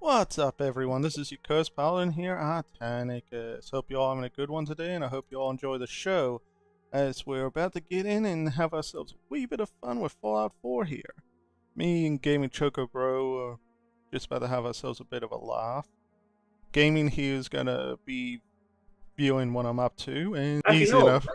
What's up, everyone? This is your Curse Paladin here at Tanicus. Hope you all having a good one today, and I hope you all enjoy the show as we're about to get in and have ourselves a wee bit of fun with Fallout 4 here. Me and GamingChocobro are just about to have ourselves a bit of a laugh. Gaming here is gonna be viewing what I'm up to, and Actually, easy no. enough.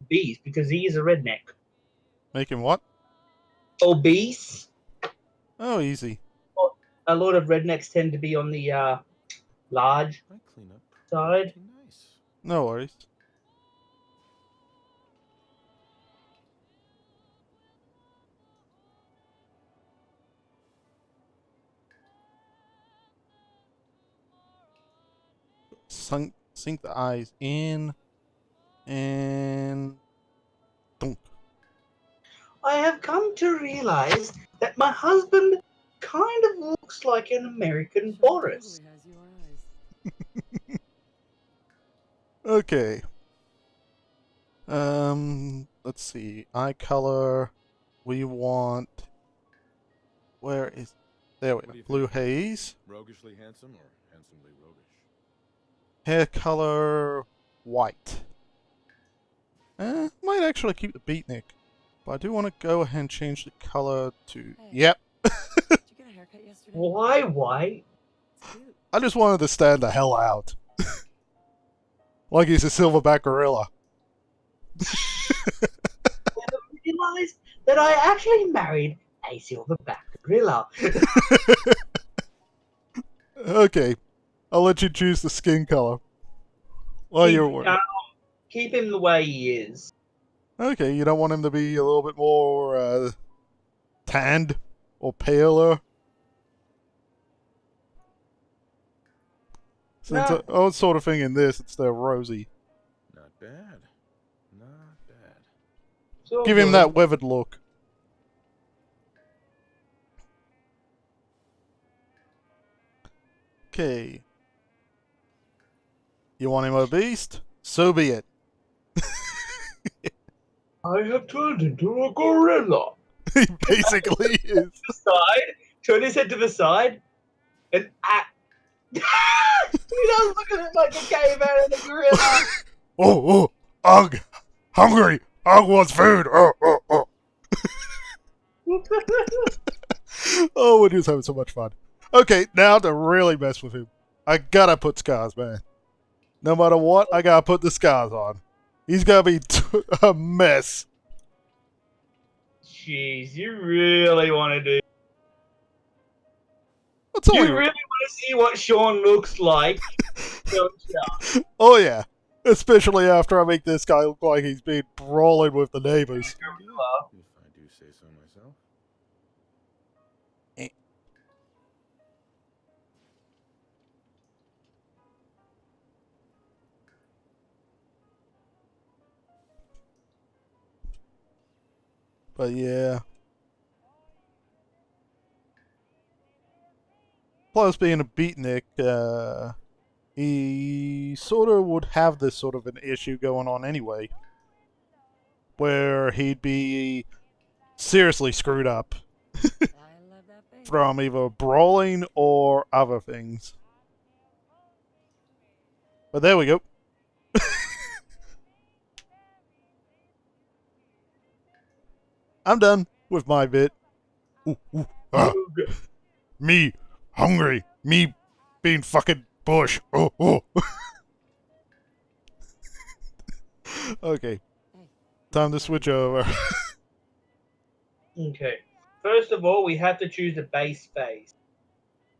obese because he is a redneck. Make him what? Obese. Oh, easy. A lot of rednecks tend to be on the large I clean up side. pretty nice. No worries. Sink the eyes in and dunk. I have come to realize that my husband kind of looks like an American Boris. Totally has your eyes. Okay. Let's see. Eye color. We want. Where is? There we What go. do you Blue think? haze. Roguishly handsome or handsomely roguish? Hair color white. Might actually keep the beatnik, but I do want to go ahead and change the color to. Hey. Yep. Did you get a haircut yesterday? Why white? It's cute. I just wanted to stand the hell out. Like he's a silverback gorilla. I realized that I actually married a silverback gorilla. Okay. I'll let you choose the skin color. While you're worried. Keep him the way he is. Okay, you don't want him to be a little bit more tanned or paler? Since No. I was sort of thinking this instead of rosy. Not bad. Not bad. So Give him good. that weathered look. Okay. You want him a beast? So be it. I have turned into a gorilla. He basically is. The side, turn his head to the side, and he does look at it like a caveman and a gorilla. Oh, Ugh! Hungry! Ugh wants food! Oh. Oh, we're just having so much fun. Okay, now to really mess with him, I gotta put scars, man. No matter what, I gotta put the scars on. He's gonna be a mess. Jeez, you really want to do? What's all You we... really want to see what Sean looks like? Don't you? Oh yeah, especially after I make this guy look like he's been brawling with the neighbors. Gorilla. If I do say so myself. But yeah. Plus, being a beatnik, he sort of would have this sort of an issue going on anyway. Where he'd be seriously screwed up I love that face. from either brawling or other things. But there we go. I'm done with my bit. Me, hungry. Me being fucking bush. Okay. Time to switch over. Okay. First of all, we have to choose a base face.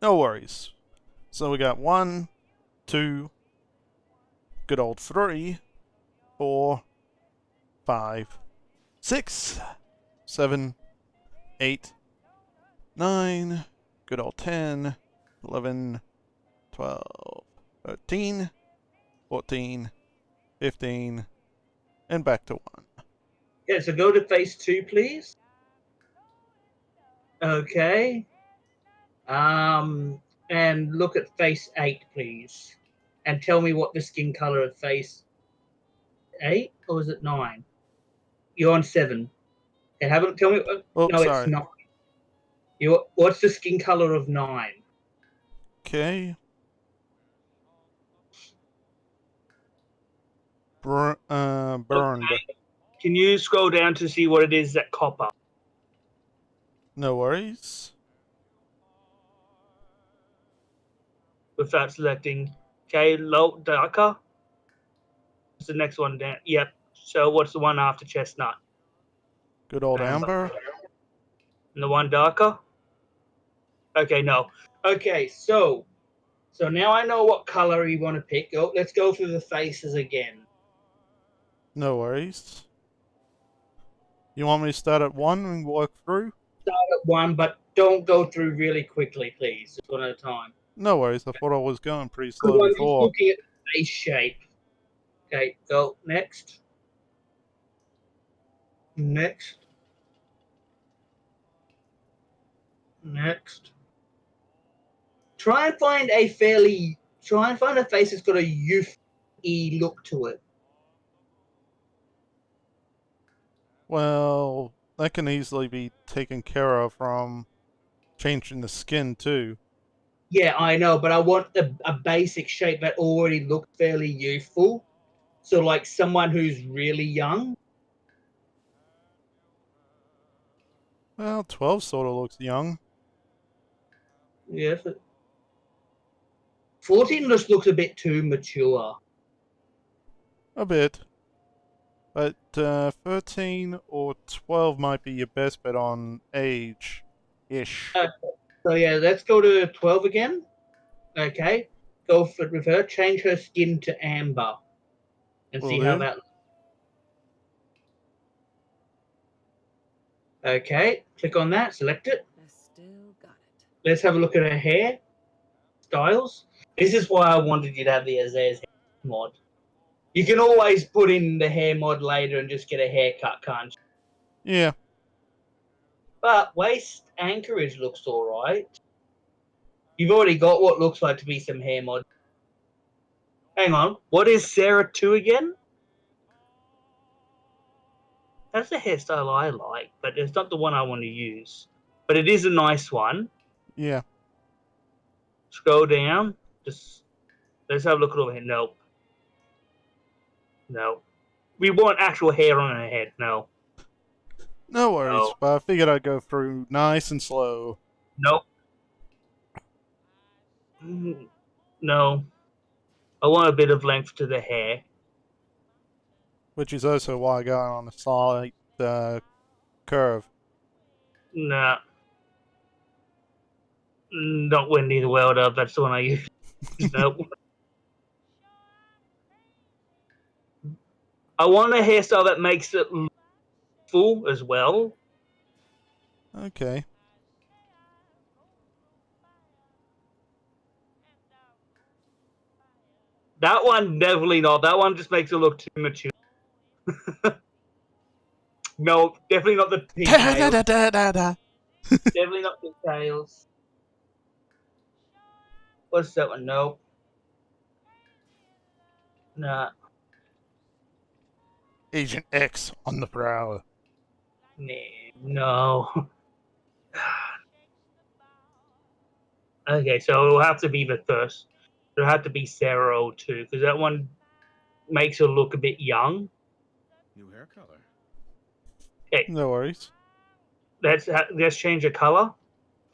No worries. So we got 1, 2, good old 3, 4, 5, 6, 7, 8, 9, good old 10, 11, 12, 13, 14, 15, and back to 1. Yeah, so go to face 2, please. Okay. And look at face 8, please. And tell me what the skin color of face 8, or is it 9? You're on 7. And haven't tell me. Oh, No, it's sorry. 9. What's the skin color of 9? Okay. Burned. Can you scroll down to see what it is that copper? No worries. Without selecting. Okay, low darker. What's the next one down? Yep. So what's the one after chestnut? Good old Amber. And the one darker? Okay, no. Okay, so now I know what color you want to pick. Oh, let's go through the faces again. No worries. You want me to start at 1 and work through? Start at one, but don't go through really quickly, please. Just one at a time. No worries. I thought I was going pretty Because slow I'm just before. looking at the face shape. Okay, go next. Next. Next. Try and find a face that's got a youth-y look to it. Well, that can easily be taken care of from changing the skin too. Yeah, I know, but I want a basic shape that already looks fairly youthful. So, like someone who's really young. Well, 12 sort of looks young. Yes. 14 just looks a bit too mature. A bit. But 13 or 12 might be your best bet on age-ish. So, yeah, let's go to 12 again. Okay. Go for with her. Change her skin to amber. And Will see how do. that looks. Okay. Click on that. Select it. I still got it. Let's have a look at her hair styles. This is why I wanted you to have the Azai's hair mod. You can always put in the hair mod later and just get a haircut, can't you? Yeah. But waist anchorage looks alright. You've already got what looks like to be some hair mod. Hang on. What is Sarah 2 again? That's the hairstyle I like, but it's not the one I want to use. But it is a nice one. Yeah. Scroll down. Just let's have a look at over here. Nope. No. We want actual hair on her head. No. No worries. No. But I figured I'd go through nice and slow. Nope. No. I want a bit of length to the hair. Which is also why I got on a slight curve. Nah. Not Wendy the Welder. That's the one I use. Nope. I want a hairstyle that makes it full as well. Okay. That one definitely not. That one just makes it look too mature. No, definitely not the pigtails. Definitely not pigtails. What's that one? Nope. Nah. Agent X on the prowl. Nah. No. Okay, so it'll have to be the first. It'll have to be Sarah 02 because that one makes her look a bit young. New hair color. Okay, No worries. let's change the color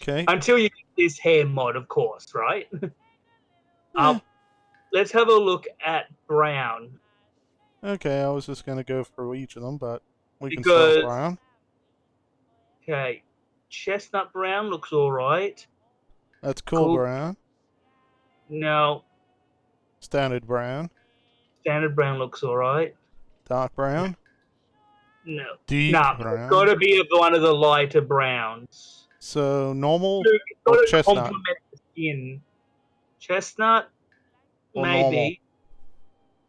Okay. until you get this hair mod, of course, right? Eh. Let's have a look at brown Okay, I was just gonna go through each of them, but we can start with because brown. okay, chestnut brown looks all right. That's cool brown. No, Standard brown. standard brown looks all right. Dark brown. No, Deep nah, it's brown. got to be one of the lighter browns. So normal It's got or to chestnut? complement the skin. Chestnut, Or normal? maybe.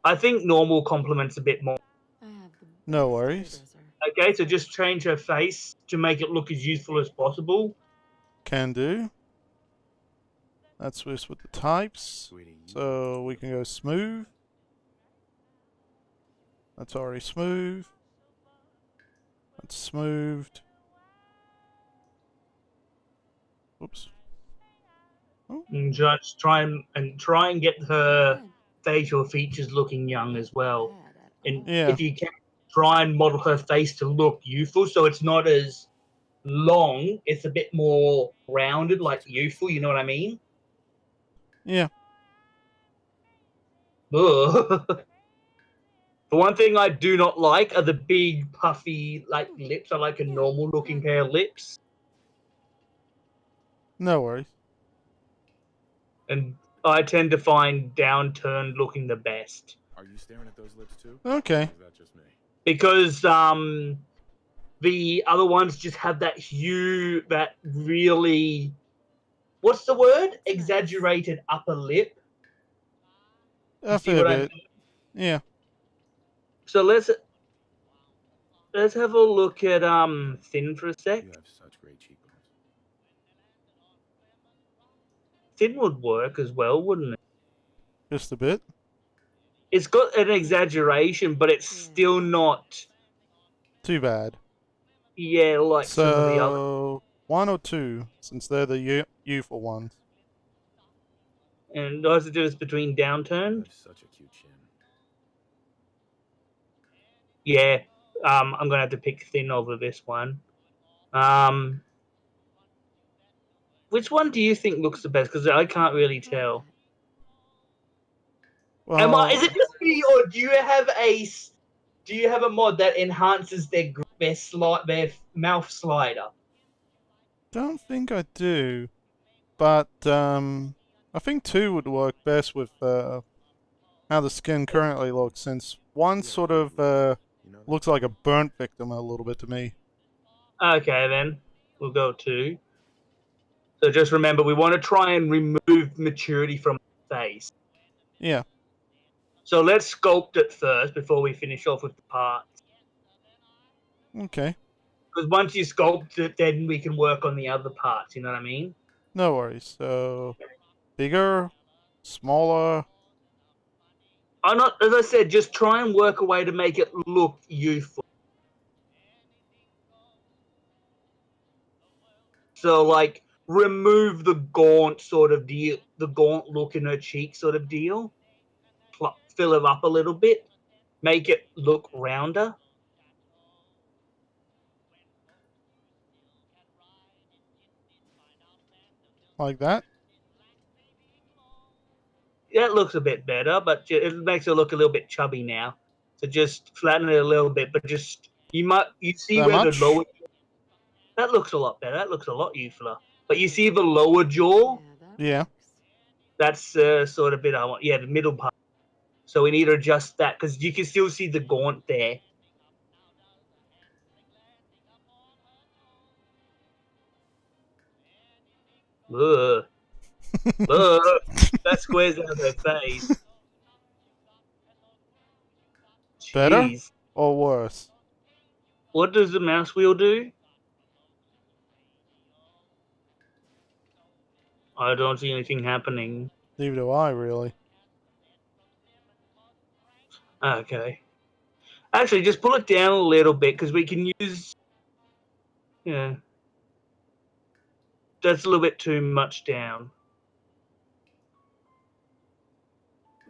I think normal complements a bit more. I have the No best worries. hairdresser. Okay, so just change her face to make it look as youthful as possible. Can do. Let's switch with the types. Sweetie, you So we can go smooth. That's already smooth. That's smoothed. Oops. And just try and get her Good. facial features looking young as well. Bad at And all. Yeah. if you can, try and model her face to look youthful, so it's not as long. It's a bit more rounded, like youthful. You know what I mean? Yeah. Ugh. The one thing I do not like are the big, puffy, like, lips. I like a normal-looking pair of lips. No worries. And I tend to find downturned looking the best. Are you staring at those lips too? Okay. Or is that just me? Because the other ones just have that hue, that really, what's the word? Nice. Exaggerated upper lip. You A see fair what I bit. mean? Yeah. So let's have a look at Thin for a sec. You have such great cheekbones. Thin would work as well, wouldn't it? Just a bit. It's got an exaggeration, but it's still not, Too bad. yeah, like some of the other. So, 1 or 2, since they're the youthful ones. And what's the difference between You downturned? have such a cute chin. Yeah, I'm gonna have to pick Thin over this one. Which one do you think looks the best? Because I can't really tell. Well, Is it just me, or do you have a mod that enhances their their mouth slider? don't think I do. But, I think 2 would work best with, how the skin currently looks, since one You have sort great of, lips. You know that? looks like a burnt victim a little bit to me. Okay, then we'll go 2. So just remember, we want to try and remove maturity from the face. Yeah. So let's sculpt it first before we finish off with the parts. Okay. Because once you sculpt it, then we can work on the other parts. You know what I mean? No worries. So, bigger, smaller. I'm not, as I said, just try and work a way to make it look youthful. So, like, remove the gaunt sort of deal, the gaunt look in her cheek sort of deal. Fill it up a little bit, make it look rounder. Like that? That looks a bit better, but it makes it look a little bit chubby now. So just flatten it a little bit, but just you see That where the much? lower, that looks a lot better. That looks a lot youthfuler. But you see the lower jaw? Yeah. That's sort of bit I want. Yeah, the middle part. So we need to adjust that because you can still see the gaunt there. Ugh. Ugh. That squares out her face. Better Jeez. or worse? What does the mouse wheel do? I don't see anything happening. Neither do I, really. Okay. Actually, just pull it down a little bit because we can use. Yeah. That's a little bit too much down.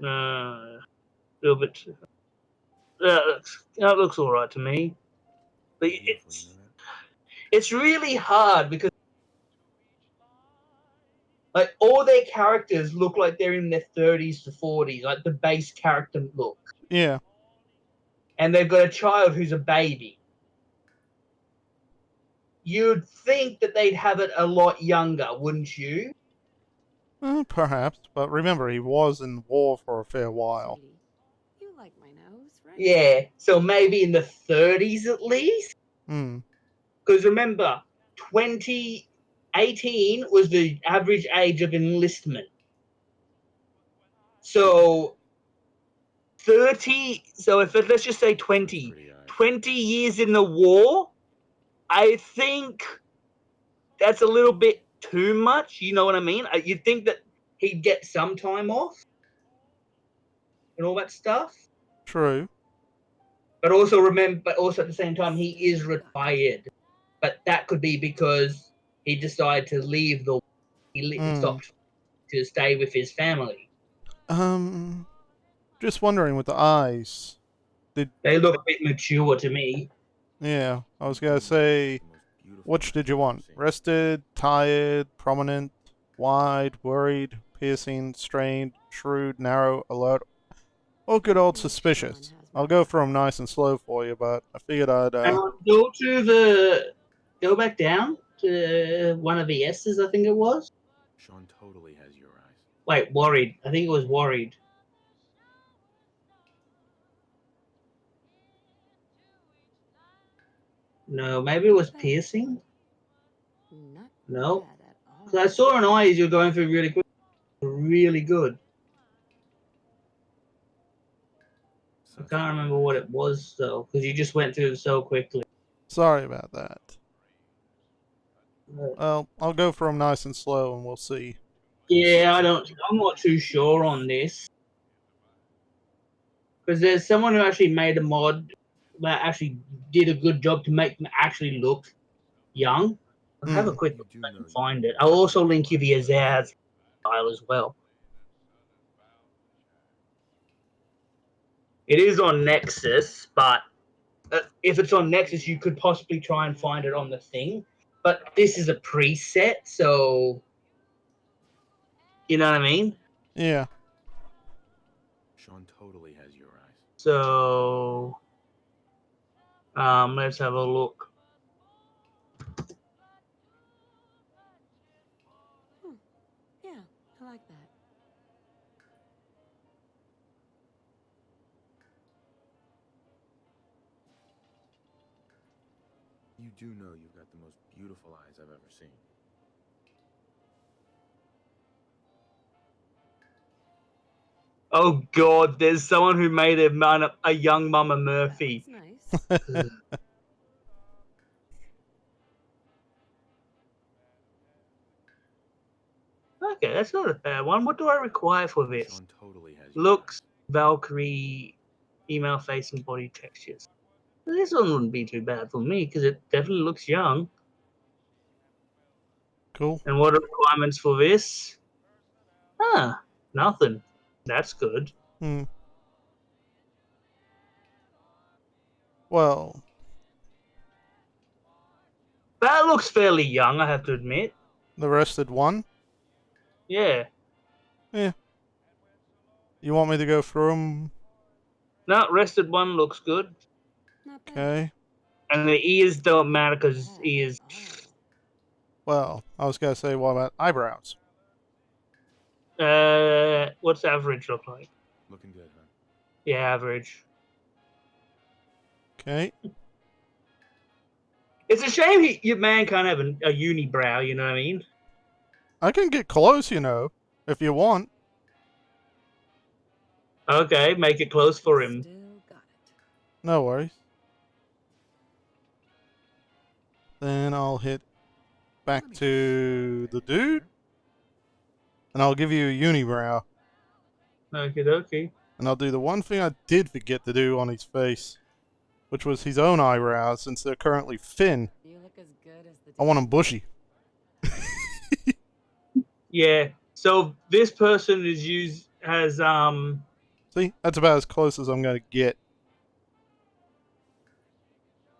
A little bit. Too, that looks all right to me. But Beautiful, you know that? it's really hard because like all their characters look like they're in their 30s to 40s, like the base character look. Yeah. And they've got a child who's a baby. You'd think that they'd have it a lot younger, wouldn't you? Perhaps. But remember, he was in war for a fair while. Sweetie, you like my nose, right? Yeah, so maybe in the 30s at least. Hmm. Because remember, 2018 was the average age of enlistment. So 30, so if let's just say 20 years in the war, I think that's a little bit too much. You know what I mean? You'd think that he'd get some time off and all that stuff. True. But also at the same time, he is retired. But that could be because he decided to leave the. He stopped to stay with his family. Just wondering with the eyes. They look a bit mature to me. Yeah, I was gonna say, which did you want? Rested, tired, prominent, wide, worried, piercing, strained, shrewd, narrow, alert, or good old suspicious? I'll go from nice and slow for you, but I figured I'd. Go back down to one of the S's. I think it was. Sean totally has your eyes. Wait, worried. I think it was worried. No, maybe it was piercing. Not No, bad at all. because I saw an eye as you're going through really quick, really good. I Such can't pretty remember eyes. what it was though, because you just went through it so quickly. Sorry about that. Well, I'll go from nice and slow, and we'll see. Yeah, I'm not too sure on this because there's someone who actually made a mod that actually did a good job to make them actually look young. I'll have a Hmm. quick You look do if I know can you find got it. the I'll most also link beautiful you the eyes I've ever Azaz seen. file as well. It is on Nexus, but if it's on Nexus, you could possibly try and find it on the thing. But this is a preset, so you know what I mean. Yeah. Sean totally has your eyes. So let's have a look. Yeah, I like that. You do know you've got the most beautiful eyes I've ever seen. Oh God, there's someone who made a young Mama Murphy. That's nice. Okay, that's not a bad one. What do I require for this? Sean totally has your Looks, eyes. Valkyrie, email face, and body textures. This one wouldn't be too bad for me because it definitely looks young. Cool. And what are the requirements for this? Ah, nothing. That's good. Hmm. Well, That looks fairly young, I have to admit. the rested one. Yeah. Yeah. You want me to go through them? No, rested one looks good. Not bad. Okay. And the ears don't matter because Bad ears. at all. Well, I was gonna say, what about eyebrows? What's average look like? Looking good, huh? Yeah, average. Okay. It's a shame your man can't have a unibrow, you know what I mean? I can get close, if you want. Okay, make it close for him. Still got it. No worries. Then I'll hit back to the dude, and I'll give you a unibrow. Okay. And I'll do the one thing I did forget to do on his face, which was his own eyebrows, since they're currently thin. You look as good as the I want them bushy. Yeah. So this person has See, that's about as close as I'm gonna get.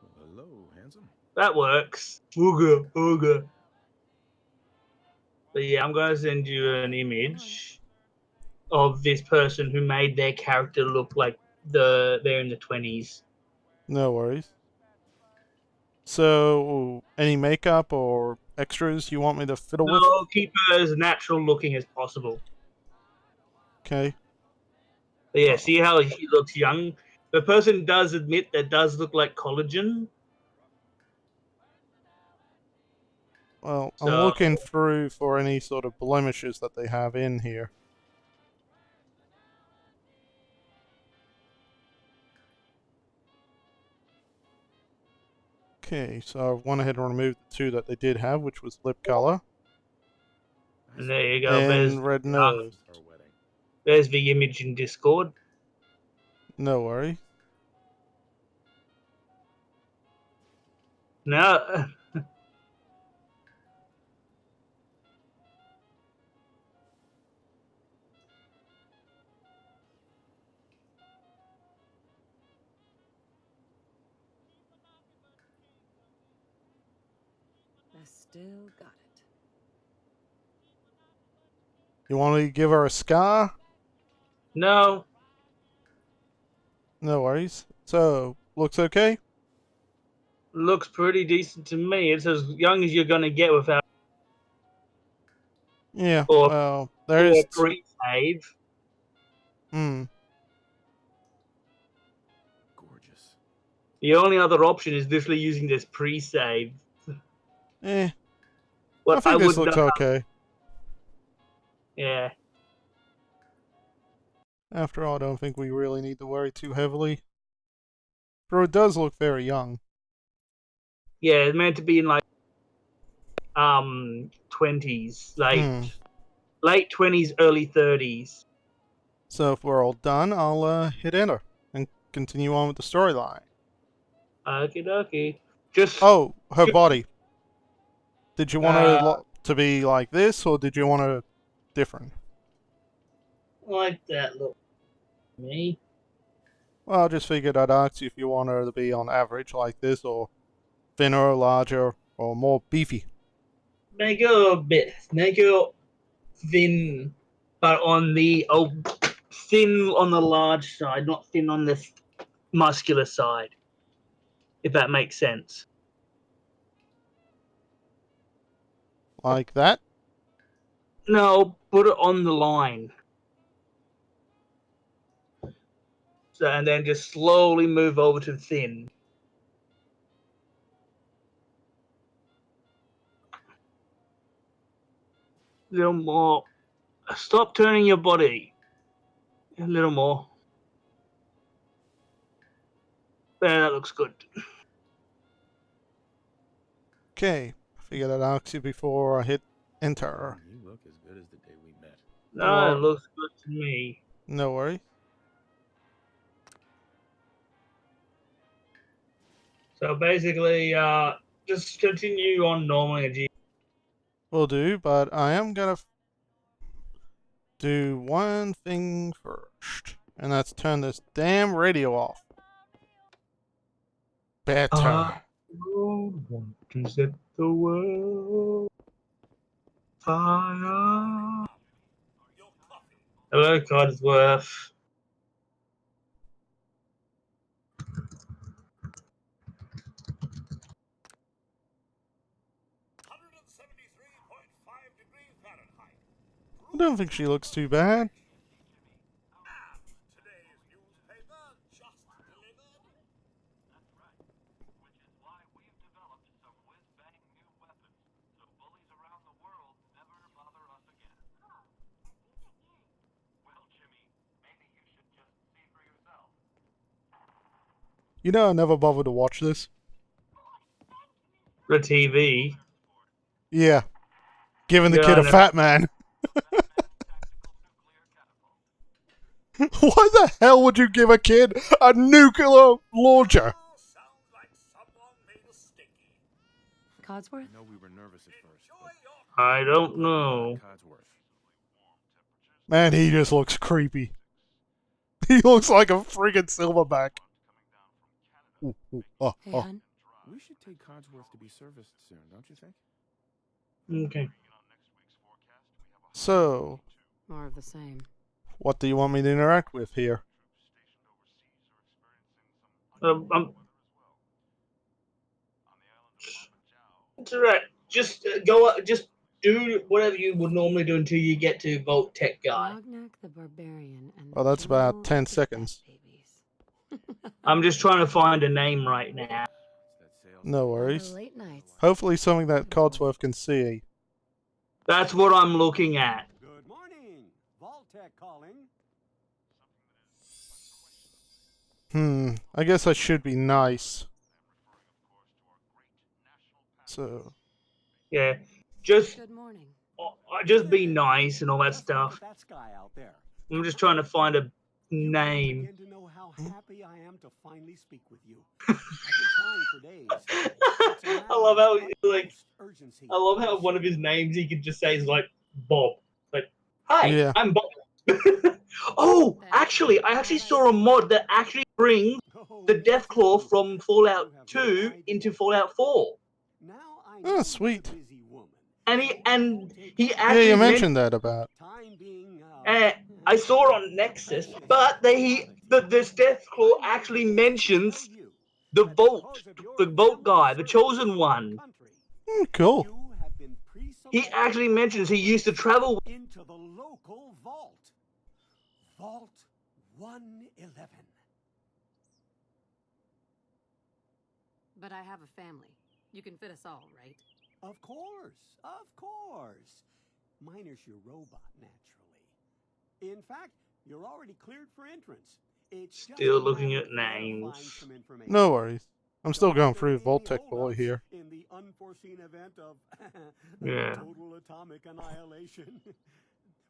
Well, hello, handsome. that works. Ooga. But yeah, I'm gonna send you an image of this person who made their character look like they're in the 20s. No worries. So, any makeup or extras you want me to fiddle with? No, keep her as natural looking as possible. Okay. But yeah, Oh, see how he looks young? The person does admit that does look like collagen. well, I'm So looking through for any sort of blemishes that they have in here. Okay, so I've went ahead and removed the two that they did have, which was lip color and there you go. and red nose. Our wedding. There's the image in Discord. No worries. No, I still got it. You want me to give her a scar? no. No worries. So, looks okay? Looks pretty decent to me. It's as young as you're gonna get without Yeah, or well, or pre-save. Hmm. Gorgeous. The only other option is literally using this pre-save. I But I think this wouldn't looks know. okay. Yeah. After all, I don't think we really need to worry too heavily. For it does look very young. Yeah, it's meant to be in like 20s, Hmm. late 20s, early 30s. So if we're all done, I'll hit enter and continue on with the storyline. Okie dokie. Just Oh, her body. Did you want her uh, to be like this, or did you want her different? like that look. Me. Well, I just figured I'd ask you if you want her to be on average like this, or thinner, larger, or more beefy. Make it thin, but on the thin on the large side, not thin on the muscular side. If that makes sense. Like that? No, put it on the line. So, and then just slowly move over to thin. A little more. Stop turning your body. A little more. There, that looks good. Okay. Figured I'd ask you before I hit enter. You look as good as the day we met. No, it looks good to me. No worries. So basically, just continue on normally. Will do, but I am gonna do one thing first, and that's turn this damn radio off. Better. Want to set the world fire. Hello, Codsworth. I don't think she looks too bad. You know, I never bothered to watch this. The TV. Yeah, giving the Yeah, kid I a know. fat man. Why the hell would you give a kid a nuclear launcher? Codsworth? I know we were nervous at first, I don't know. Codsworth. Man, he just looks creepy. He looks like a friggin' silverback. Ooh, ooh, oh, Hey, oh. hun. We should take Codsworth to be serviced soon, don't you think? Okay. So, More of the same. what do you want me to interact with here? It's alright. Just go up. Just do whatever you would normally do until you get to Vault Tech guy. Lognak the Barbarian and Well, the that's about General 10 of the seconds. Bat Babies. I'm just trying to find a name right now. No On the worries. late nights. Hopefully something that Codsworth can see. That's what I'm looking at. Good morning. Vault-Tec calling. I guess I should be nice. So, Yeah. Just Good morning. just be nice and all that Just look stuff. at that sky out there. I'm just trying to find a You name. won't begin to know how happy I am to finally speak with you. I've been trying for days. It's a matter I love of how utmost urgency. I love how one of his names he could just say is like Bob. Like, hi, Yeah. I'm Bob. Oh, actually, I actually saw a mod that actually brings Oh, the me Deathclaw too. from Fallout You have 2 no idea. into Fallout 4. Now I Oh, know sweet. you're a busy woman, And so he I and won't take he up yeah, actually you meant mentioned that about. time being I saw it on Nexus, but this death claw actually mentions the Volt guy, the chosen one. Cool. He actually mentions he used to travel into the local vault. Vault 111. But I have a family. You can fit us all, right? Of course, of course. Minus your robot, naturally. In fact, you're already cleared for entrance. It's Still just a looking matter at of verifying names. some information. No worries. I'm still Don't going there through be any Voltec Boy holdups here. in the unforeseen event of Yeah. total atomic annihilation.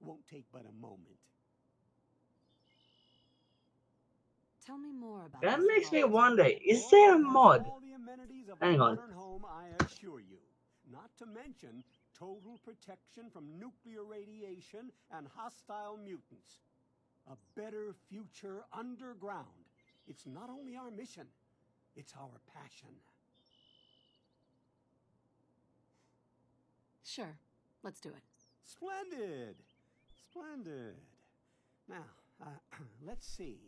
Won't take but a moment. Tell me more about That this makes me vault. wonder, is Oh, there a it has mod? all the amenities of Hang a on. modern home, I assure you. Not to mention total protection from nuclear radiation and hostile mutants. A better future underground. It's not only our mission, it's our passion. Sure, let's do it. Splendid! Splendid. Now, let's see.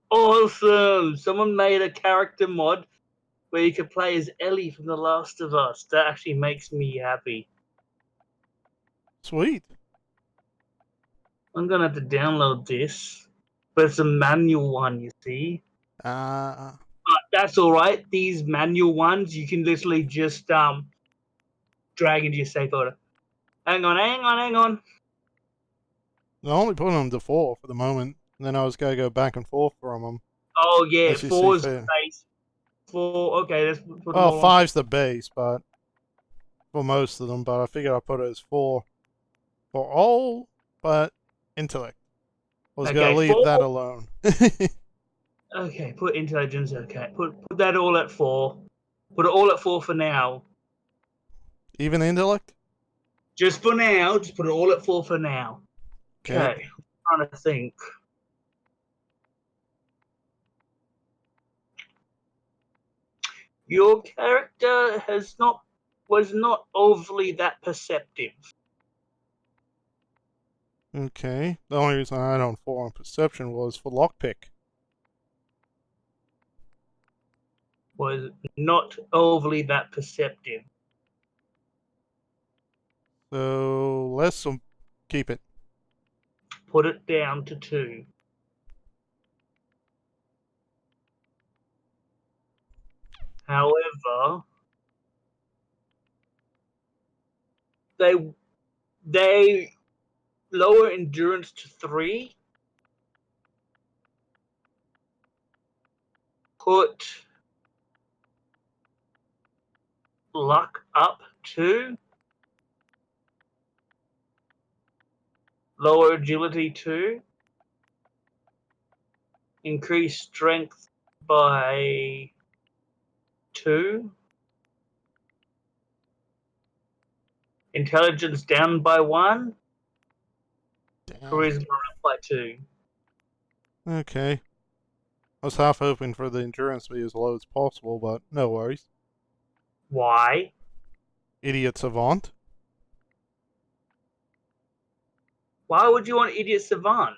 Awesome! Someone made a character mod where you could play as Ellie from The Last of Us. That actually makes me happy. Sweet. I'm gonna have to download this. But it's a manual one, you see. Uh, But that's alright. These manual ones you can literally just drag into your save folder. Hang on. I only put them to 4 for the moment. And then I was going to go back and forth from them. Oh yeah, As you see 4's fit. base. 4, okay, let's put them Well, all on. 5's the base, but for most of them. But I figured I'd put it as 4 for all, but intellect. I was going Okay, to leave 4. that alone. Okay, put intelligence, okay. Put that all at 4. Put it all at 4 for now. Even intellect? Just for now, just put it all at 4 for now. Okay. Okay, I'm trying to think. Your character was not overly that perceptive. Okay. The only reason I had on 4 on perception was for lockpick. Was not overly that perceptive. So let's keep it. Put it down to 2. However, they lower endurance to 3. Put luck up 2. Lower agility 2. Increase strength by 2. Intelligence down by 1. Damn. Charisma up by 2. Okay. I was half hoping for the endurance to be as low as possible, but no worries. Why? Idiot savant. Why would you want Idiot Savant?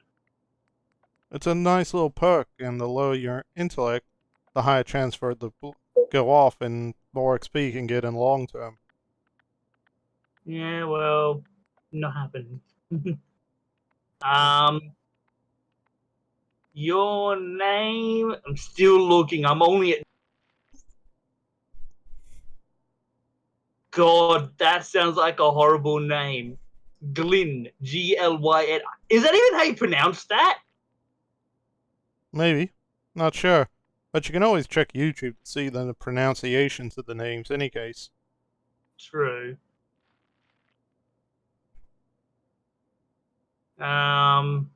It's a nice little perk, and the lower your intellect, the higher chance for it to go off and more XP you can get in long term. Yeah, well, not happening. Your name? I'm still looking. I'm only at. God, that sounds like a horrible name. Glyn. Glyn. Is that even how you pronounce that? Maybe. Not sure. But you can always check YouTube to see the pronunciations of the names, any case. True. Um.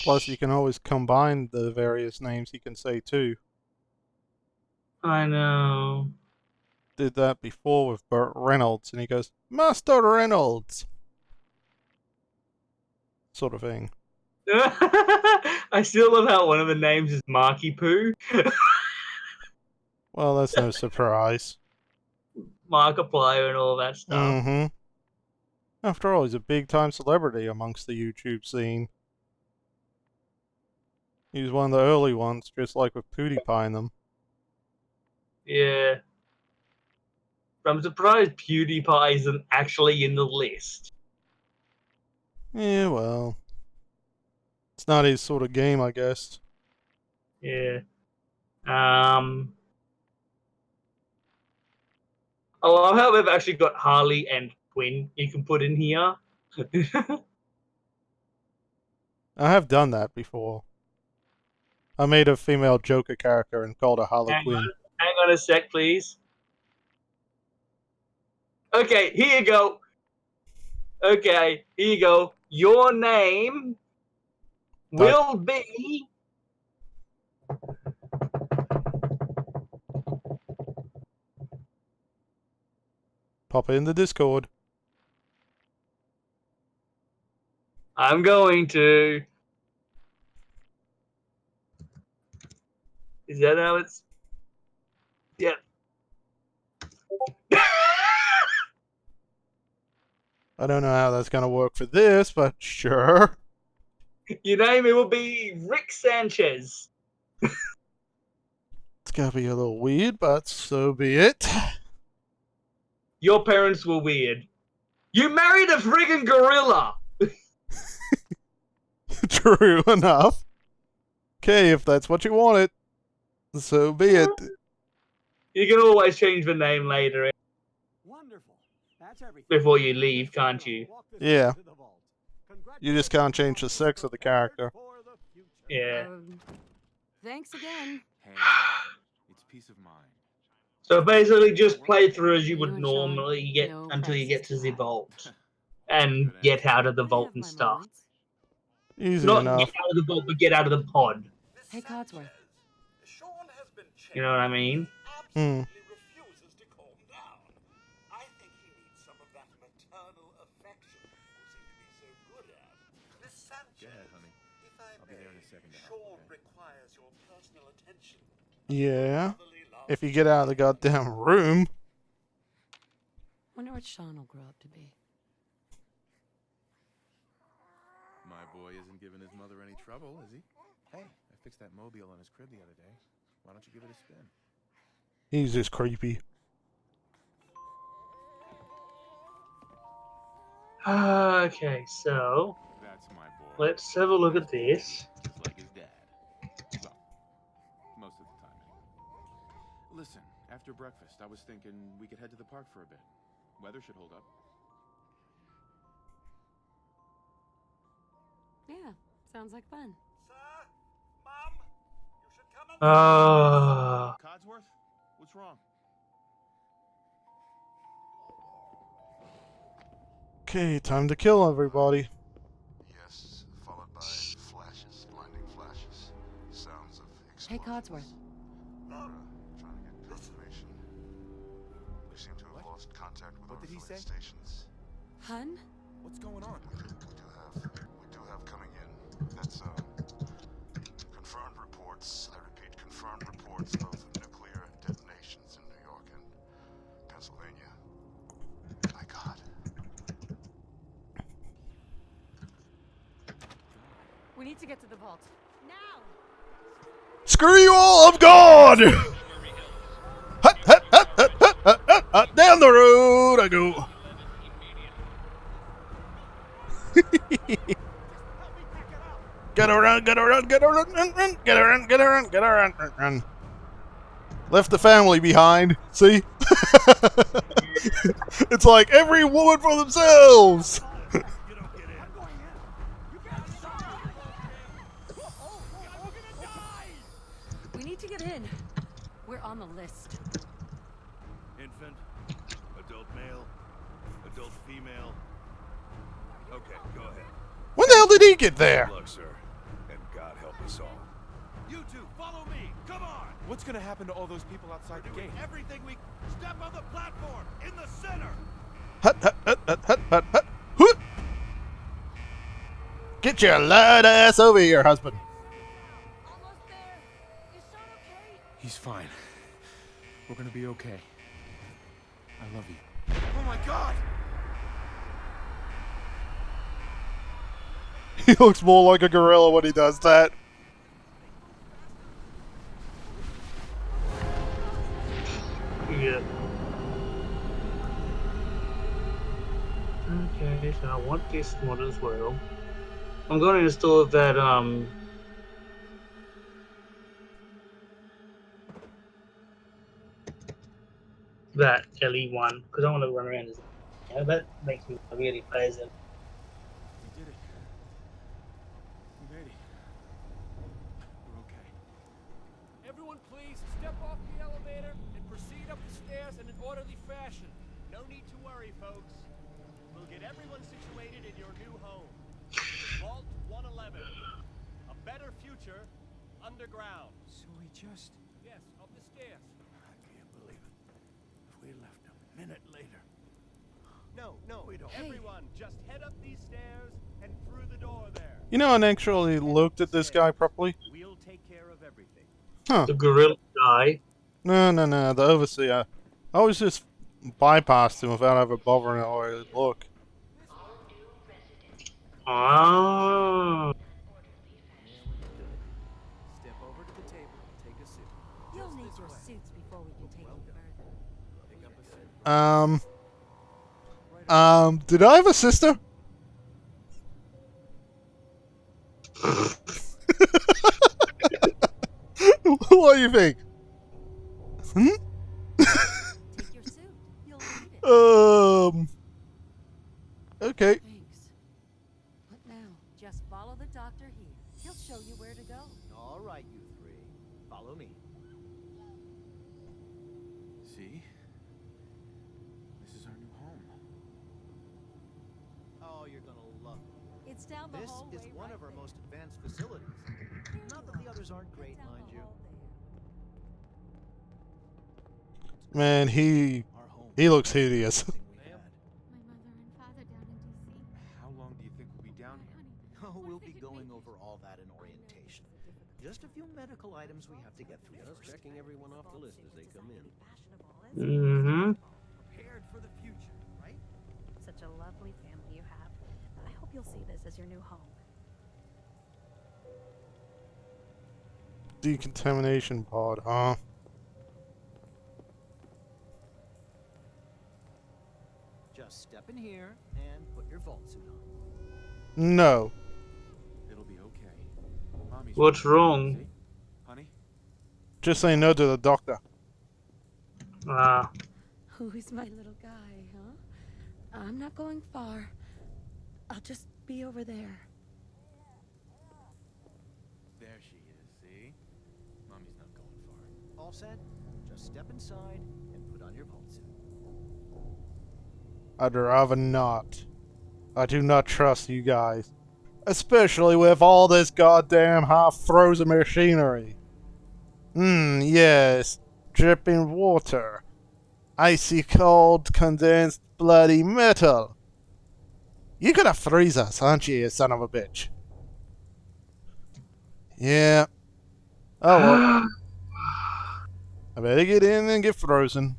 Plus, you can always combine the various names he can say too. I know. Did that before with Burt Reynolds, and he goes, Master Reynolds! Sort of thing. I still love how one of the names is Marky Poo. Well, that's no surprise. Markiplier and all that stuff. Mm-hmm. After all, he's a big-time celebrity amongst the YouTube scene. He was one of the early ones, just like with PewDiePie and them. Yeah. I'm surprised PewDiePie isn't actually in the list. Yeah, well. It's not his sort of game, I guess. Yeah. I love how they've actually got Harley and Quinn you can put in here. I have done that before. I made a female Joker character and called her Harley Quinn. Hang on a sec, please. Okay, here you go. Okay, here you go. Your name will be... Pop it in the Discord. I'm going to... Is that how it's... Yep. I don't know how that's gonna work for this, but sure. Your name, it will be Rick Sanchez. It's gonna be a little weird, but so be it. Your parents were weird. You married a friggin' gorilla! True enough. Okay, if that's what you wanted, so be it. You can always change the name later Wonderful. That's everything. before you leave, can't you? Yeah. You just can't change the sex of the character. Yeah. Thanks again. Hey, it's peace of mind. So basically just play through as you You would and Sean, normally get no until you get to prices the too high. vault. And get out of the I vault have and my stuff. moments. Easy Not enough. get out of the vault, but get out of the pod. Hey, Codsworth. You know what I mean? Hmm. Refuses to calm down. I think he needs some of that maternal affection you seem to be so good at. Miss Sanchez, Go ahead, honey. if I I'll be there in a second to help, Sean okay? requires your personal attention. Yeah. Motherly love. If you get out of the goddamn room. Wonder what Sean will grow up to be. My boy isn't giving his mother any trouble, is he? Hey, I fixed that mobile on his crib the other day. Why don't you give it a spin? He's just creepy. Okay, so That's my boy. let's have a look at this. Just like his dad. Well, most of the time, anyway. Listen, after breakfast, I was thinking we could head to the park for a bit. Weather should hold up. Yeah, sounds like fun. Sir, Mum, you should come and Codsworth? What's wrong? Okay, time to kill everybody. Yes, followed by flashes, blinding flashes, sounds of Hey, explosions. Codsworth. Trying to get confirmation. We seem to have lost contact with What our did he affiliate say? stations. Hun? What's going on? We do have coming in. That's confirmed reports. I repeat, confirmed reports of nuclear detonations in New York and Pennsylvania. My God. We need to get to the vault. Now! Screw you all, I'm gone! Hut, hut, hut, hut, hut, hut, hut, hut. Down the road I go. Gotta run, gotta run, gotta run, run, run, gotta run, gotta run, gotta run, run, run. Left the family behind. See? It's like every woman for themselves. We need to get in. We're on the list. Infant, adult male, adult female. Okay, go ahead. When the hell did he get there? Good luck, sir. And God help us all. You two, follow me! Come on! What's gonna happen to all those people outside the We're gate? doing everything we... Step on the platform! In the center! Hut, hut, hut, hut, hut, hut, hut. Hoot! Get your light ass over here, husband. Almost there. Is Sean okay? He's fine. We're gonna be okay. I love you. Oh my God! He looks more like a gorilla when he does that. Yeah. Okay, so I want this mod as well. I'm going to install that that LE one because I want to run around as that makes me really pleasant. We did it. We made it. We're okay. Everyone please step off the elevator and proceed up the stairs in an orderly fashion. No need to worry, folks. We'll get everyone situated in your new home. Vault 111. A better future underground. So we just... Yes, up the stairs. I can't believe it. If we left a minute later... No, We don't- everyone just head up these stairs and through the door there. You know, I actually looked at this guy properly. We'll take care of everything. Huh. The gorilla guy. No, the overseer. I always just bypassed him without ever bothering or look. Ah. Step over to the table and take a sip. You'll Just need this your way. suits before we can take you further. Pick up a sip. Did I have a sister? What do you think? Hmm? Take your suit. You'll need it. Okay. Thanks. What now? Just follow the doctor here. He'll show you where to go. All right, you three. Follow me. See? This is our new home. Oh, you're gonna love it. It's down the This hallway. is one right of our there. most advanced facilities. There Not you that the are. others aren't great, Down mind the you. hall there. Man, he Our home. looks hideous. Everything we had. My mother and father down in D.C. How long do you think we'll be down here? Oh, we'll be going over all that in orientation. Just a few medical items we have to get through first. Checking everyone off the list as they come in. Mm-hmm. Prepared for the future, right? Such a lovely family you have. I hope you'll see this as your new home. Decontamination pod, huh? Just step in here and put your vault suit on. No. It'll be okay. Mommy's What's right. wrong? See? Honey? Just say no to the doctor. Ah. Who's my little guy, huh? I'm not going far. I'll just be over there. There she is, see? Mommy's not going far. All set? Just step inside and put on your vault suit. I'd rather not. I do not trust you guys. Especially with all this goddamn half-frozen machinery. Yes. Dripping water. Icy cold condensed bloody metal. You gonna freeze us, aren't you son of a bitch? Yeah. Oh well. I better get in and get frozen.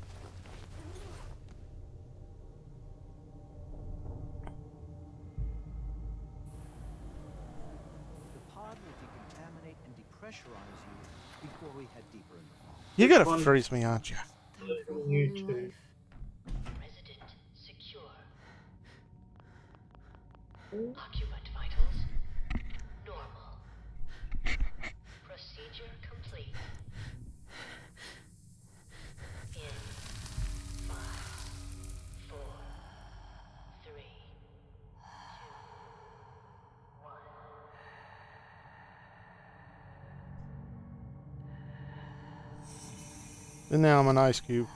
The pod will decontaminate and depressurize you before we head deeper in the vault. You're gonna freeze me, aren't you? Time for a whole You new too. life. Resident secure. Occupant vitals normal. Procedure complete. In 5, 4, 3, 2, 1. And now I'm an ice cube.